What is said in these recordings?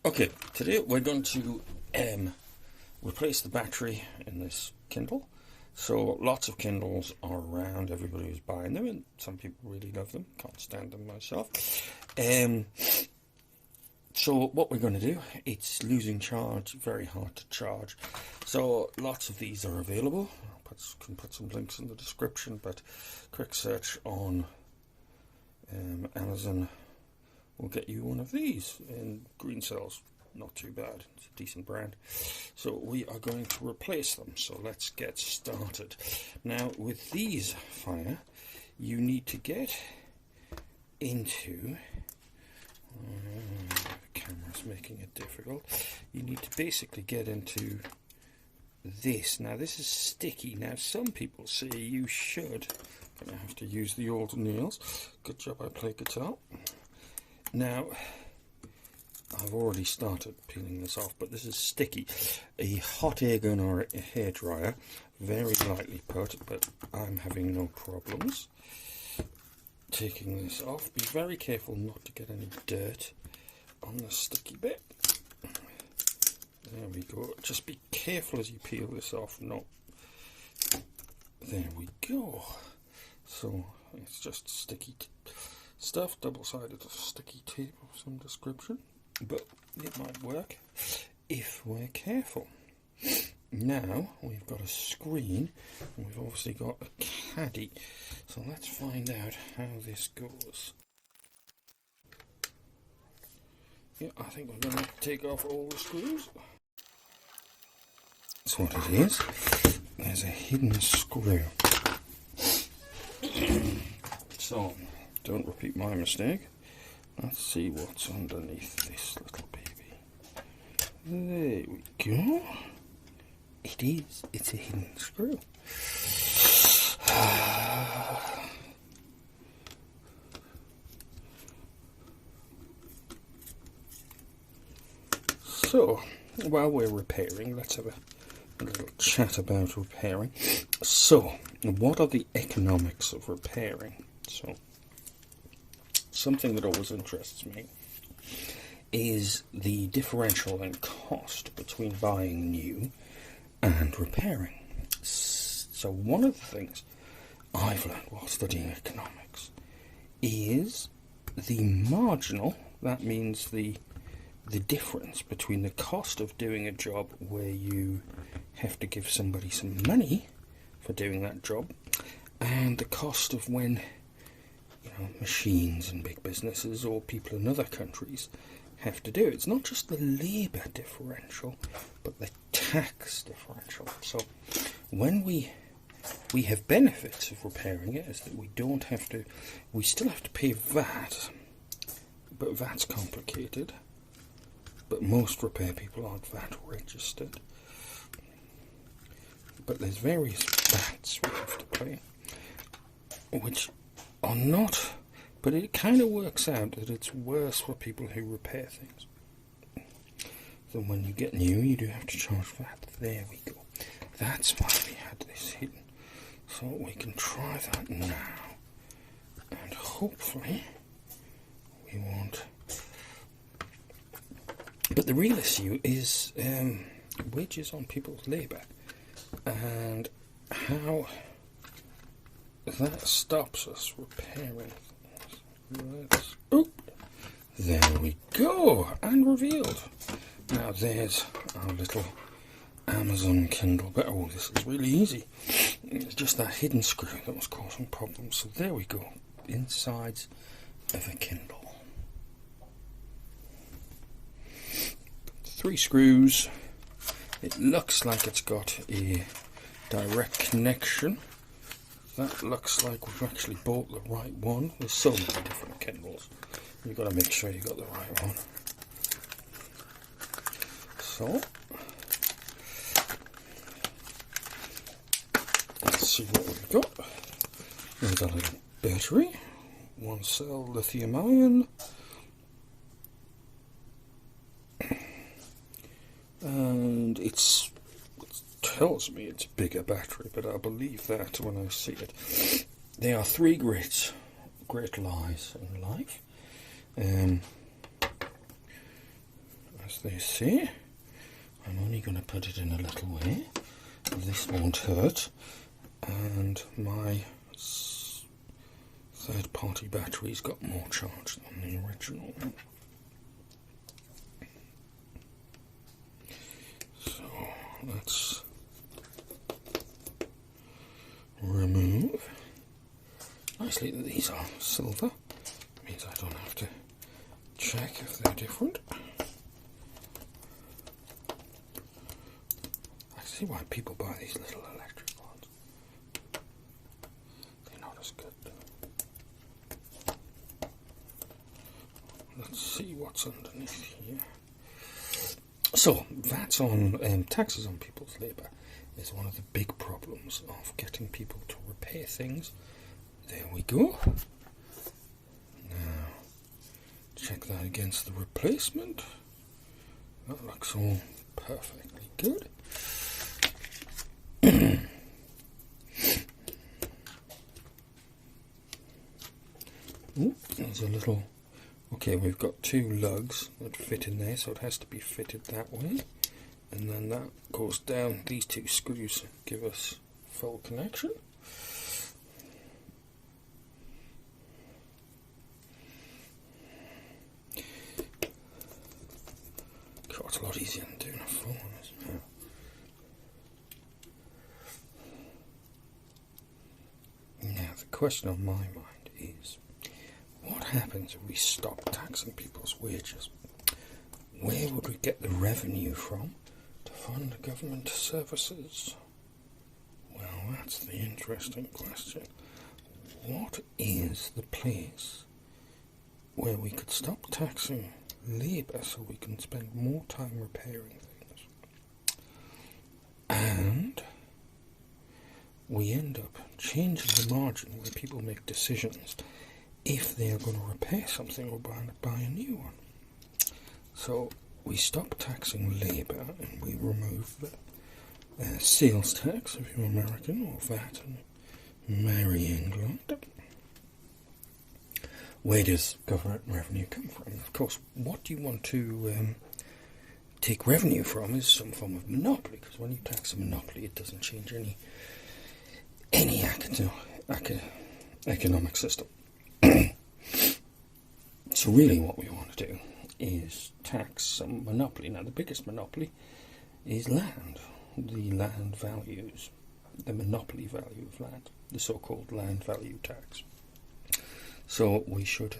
Okay, today we're going to replace the battery in this Kindle. So lots of Kindles are around, everybody is buying them, and some people really love them, can't stand them myself. So what we're going to do, it's losing charge, very hard to charge. So lots of these are available. Can put some links in the description, but quick search on Amazon will get you one of these in green cells. Not too bad, it's a decent brand. So we are going to replace them, so let's get started. Now with these fire, you need to get into the camera's making it difficult. You need to basically get into this. Now this is sticky. Now some people say you should. I'm gonna have to use the old nails. Good job I play guitar. Now I've already started peeling this off, but this is sticky. A hot air gun or a hairdryer, very lightly put, but I'm having no problems taking this off. Be very careful not to get any dirt on the sticky bit. There we go. Just be careful as you peel this off. No. There we go. So it's just sticky stuff, double-sided sticky tape of some description, but it might work if we're careful. Now we've got a screen, and we've obviously got a caddy. So let's find out how this goes. Yeah, I think we're going to take off all the screws. That's what it is. There's a hidden screw. So, don't repeat my mistake. Let's see what's underneath this little baby. There we go. It is. It's a hidden screw. So, while we're repairing, let's have a little chat about repairing. So, what are the economics of repairing? So, something that always interests me is the differential in cost between buying new and repairing. So, one of the things I've learned while studying economics is the marginal, that means the difference between the cost of doing a job where you have to give somebody some money for doing that job, and the cost of when, you know, machines and big businesses or people in other countries have to do it. It's not just the labour differential, but the tax differential. So when we have benefits of repairing it, is that we don't have to, we still have to pay VAT, but VAT's complicated. But most repair people aren't VAT registered. But there's various VATs we have to pay, which are not, but it kind of works out that it's worse for people who repair things. So when you get new, you do have to charge VAT. There we go. That's why we had this hidden. So we can try that now. And hopefully we won't. But the real issue is wages on people's labour, and how that stops us repairing things. There we go, and revealed. Now there's our little Amazon Kindle Battery. Oh, this is really easy. It's just that hidden screw that was causing problems. So there we go, insides of a Kindle. 3 screws. It looks like it's got a direct connection. That looks like we've actually bought the right one. There's so many different Kindles. You've got to make sure you got the right one. So, let's see what we've got. There's a little battery, 1-cell lithium ion. And it tells me it's a bigger battery, but I'll believe that when I see it. There are 3 great lies in life. As as they say. I'm only going to put it in a little way. This won't hurt. And my third-party battery's got more charge than the original one. So let's remove. Nicely that these are silver. Means I don't have to check if they're different. I see why people buy these little electric ones. They're not as good. Let's see what's underneath here. So, that's on taxes on people's labour is one of the big problems of getting people to repair things. There we go. Now, check that against the replacement. That looks all perfectly good. Ooh, there's a little... Okay, we've got two lugs that fit in there, so it has to be fitted that way. And then that goes down. These two screws give us full connection. God, it's a lot easier than doing a full one, isn't it? Now, the question on my mind is, what happens if we stop taxing people's wages? Where would we get the revenue from to fund government services? Well, that's the interesting question. What is the place where we could stop taxing labour so we can spend more time repairing things? And we end up changing the margin where people make decisions if they are going to repair something or buy a new one. So we stop taxing labour and we remove the sales tax if you're American, or VAT and Merry England. Where does government revenue come from? Of course, what you want to take revenue from is some form of monopoly, because when you tax a monopoly it doesn't change any economic system. So really what we want to do is tax some monopoly. Now the biggest monopoly is land. The land values, the monopoly value of land, the so-called land value tax. So we should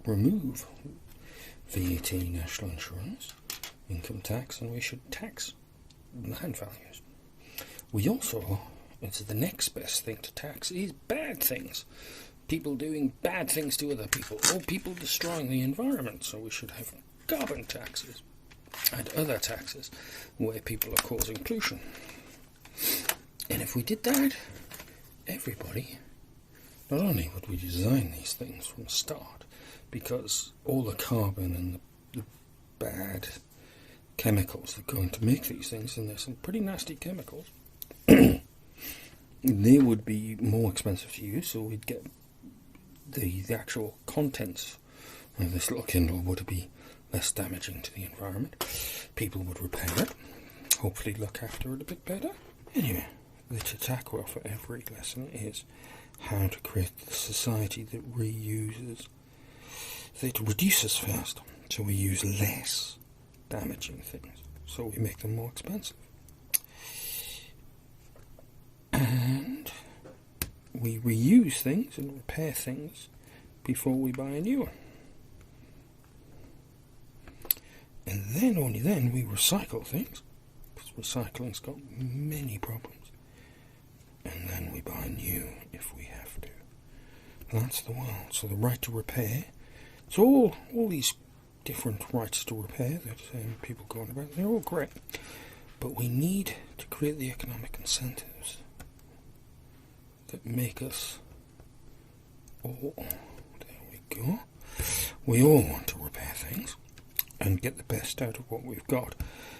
remove VAT, national insurance, income tax, and we should tax land values. We also, it's the next best thing to tax is bad things. People doing bad things to other people, or people destroying the environment. So we should have carbon taxes and other taxes where people are causing pollution. And if we did that, everybody, not only would we design these things from the start, because all the carbon and the bad chemicals that go into make these things, and there's some pretty nasty chemicals, they would be more expensive to use, so we'd get the actual contents of this little Kindle would be less damaging to the environment. People would repair it, hopefully look after it a bit better. Anyway, the Chautauqua for every lesson is how to create the society that reduces first, so we use less damaging things, so we make them more expensive. And we reuse things and repair things before we buy a new one. And then, only then, we recycle things, because recycling's got many problems. And then we buy new if we have to. That's the world. So the right to repair, it's all these different rights to repair that people go on about, they're all great. But we need to create the economic incentives that make us all, there we go, we all want to repair things and get the best out of what we've got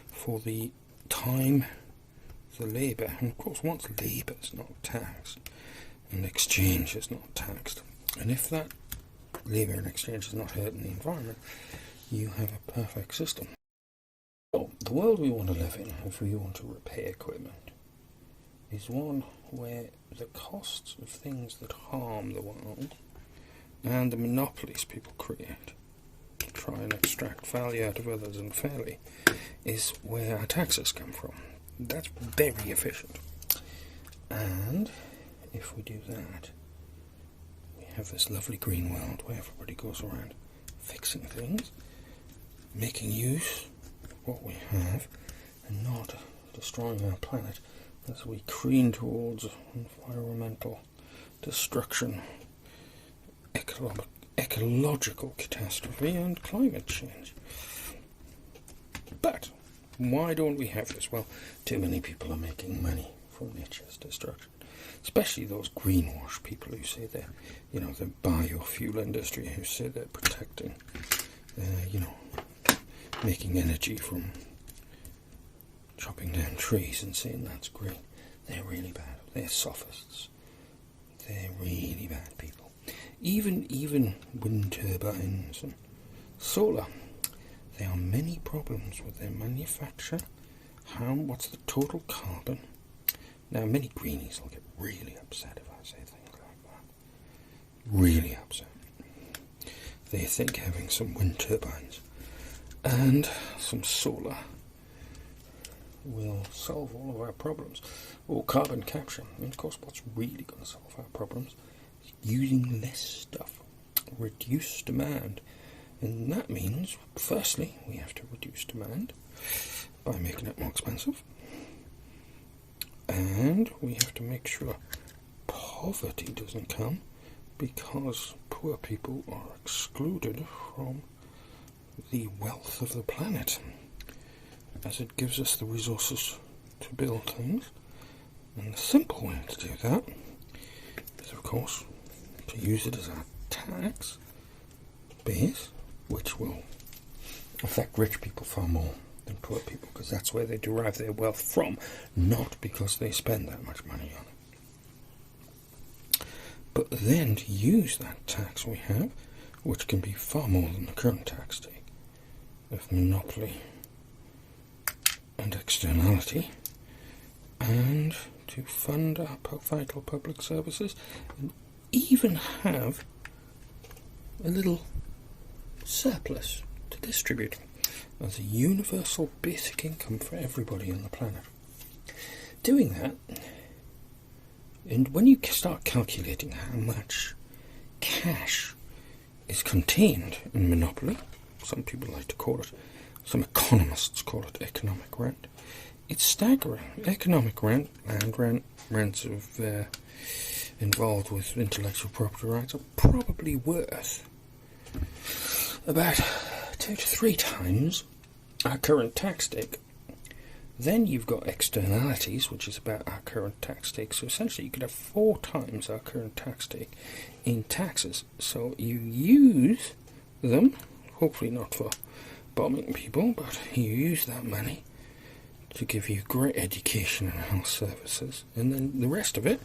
for the time, the labour, and of course once labour is not taxed and exchange is not taxed, and if that labour and exchange is not hurting the environment, you have a perfect system. So, the world we want to live in, if we want to repair equipment, is one where the costs of things that harm the world and the monopolies people create to try and extract value out of others unfairly is where our taxes come from. That's very efficient. And if we do that, we have this lovely green world where everybody goes around fixing things, making use of what we have, and not destroying our planet as we careen towards environmental destruction, ecological catastrophe, and climate change. But why don't we have this? Well, too many people are making money from nature's destruction, especially those greenwash people who say they're, the biofuel industry, who say they're protecting, making energy from chopping down trees and saying that's great. They're really bad. They're sophists. They're really bad people. Even wind turbines and solar, there are many problems with their manufacture. What's the total carbon? Now, many greenies will get really upset if I say things like that. Really upset. They think having some wind turbines and some solar will solve all of our problems, or carbon capture. And of course, what's really going to solve our problems is using less stuff, reduce demand. And that means, firstly, we have to reduce demand by making it more expensive. And we have to make sure poverty doesn't come, because poor people are excluded from the wealth of the planet, as it gives us the resources to build things. And the simple way to do that is, of course, to use it as a tax base, which will affect rich people far more than poor people, because that's where they derive their wealth from, not because they spend that much money on it. But then to use that tax we have, which can be far more than the current tax take of monopoly and externality, and to fund our vital public services, and even have a little surplus to distribute as a universal basic income for everybody on the planet. Doing that, and when you start calculating how much cash is contained in monopoly, some people like to call it, some economists call it economic rent, it's staggering. Economic rent, land rent, rents of involved with intellectual property rights, are probably worth about 2 to 3 times our current tax take. Then you've got externalities, which is about our current tax take. So essentially you could have 4 times our current tax take in taxes. So you use them, hopefully not for bombing people, but you use that money to give you great education and health services. And then the rest of it,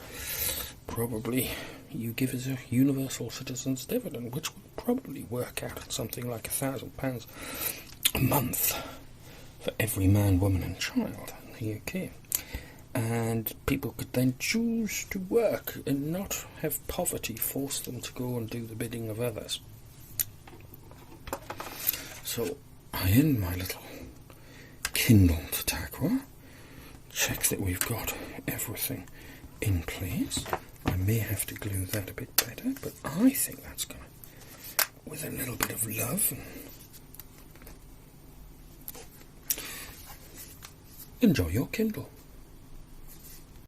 probably you give as a universal citizen's dividend, which would probably work out at something like £1,000 a month for every man, woman and child in the UK. And people could then choose to work and not have poverty force them to go and do the bidding of others. So I end my little Kindle to tackle, check that we've got everything in place. I may have to glue that a bit better, but I think that's going to, with a little bit of love, and enjoy your Kindle.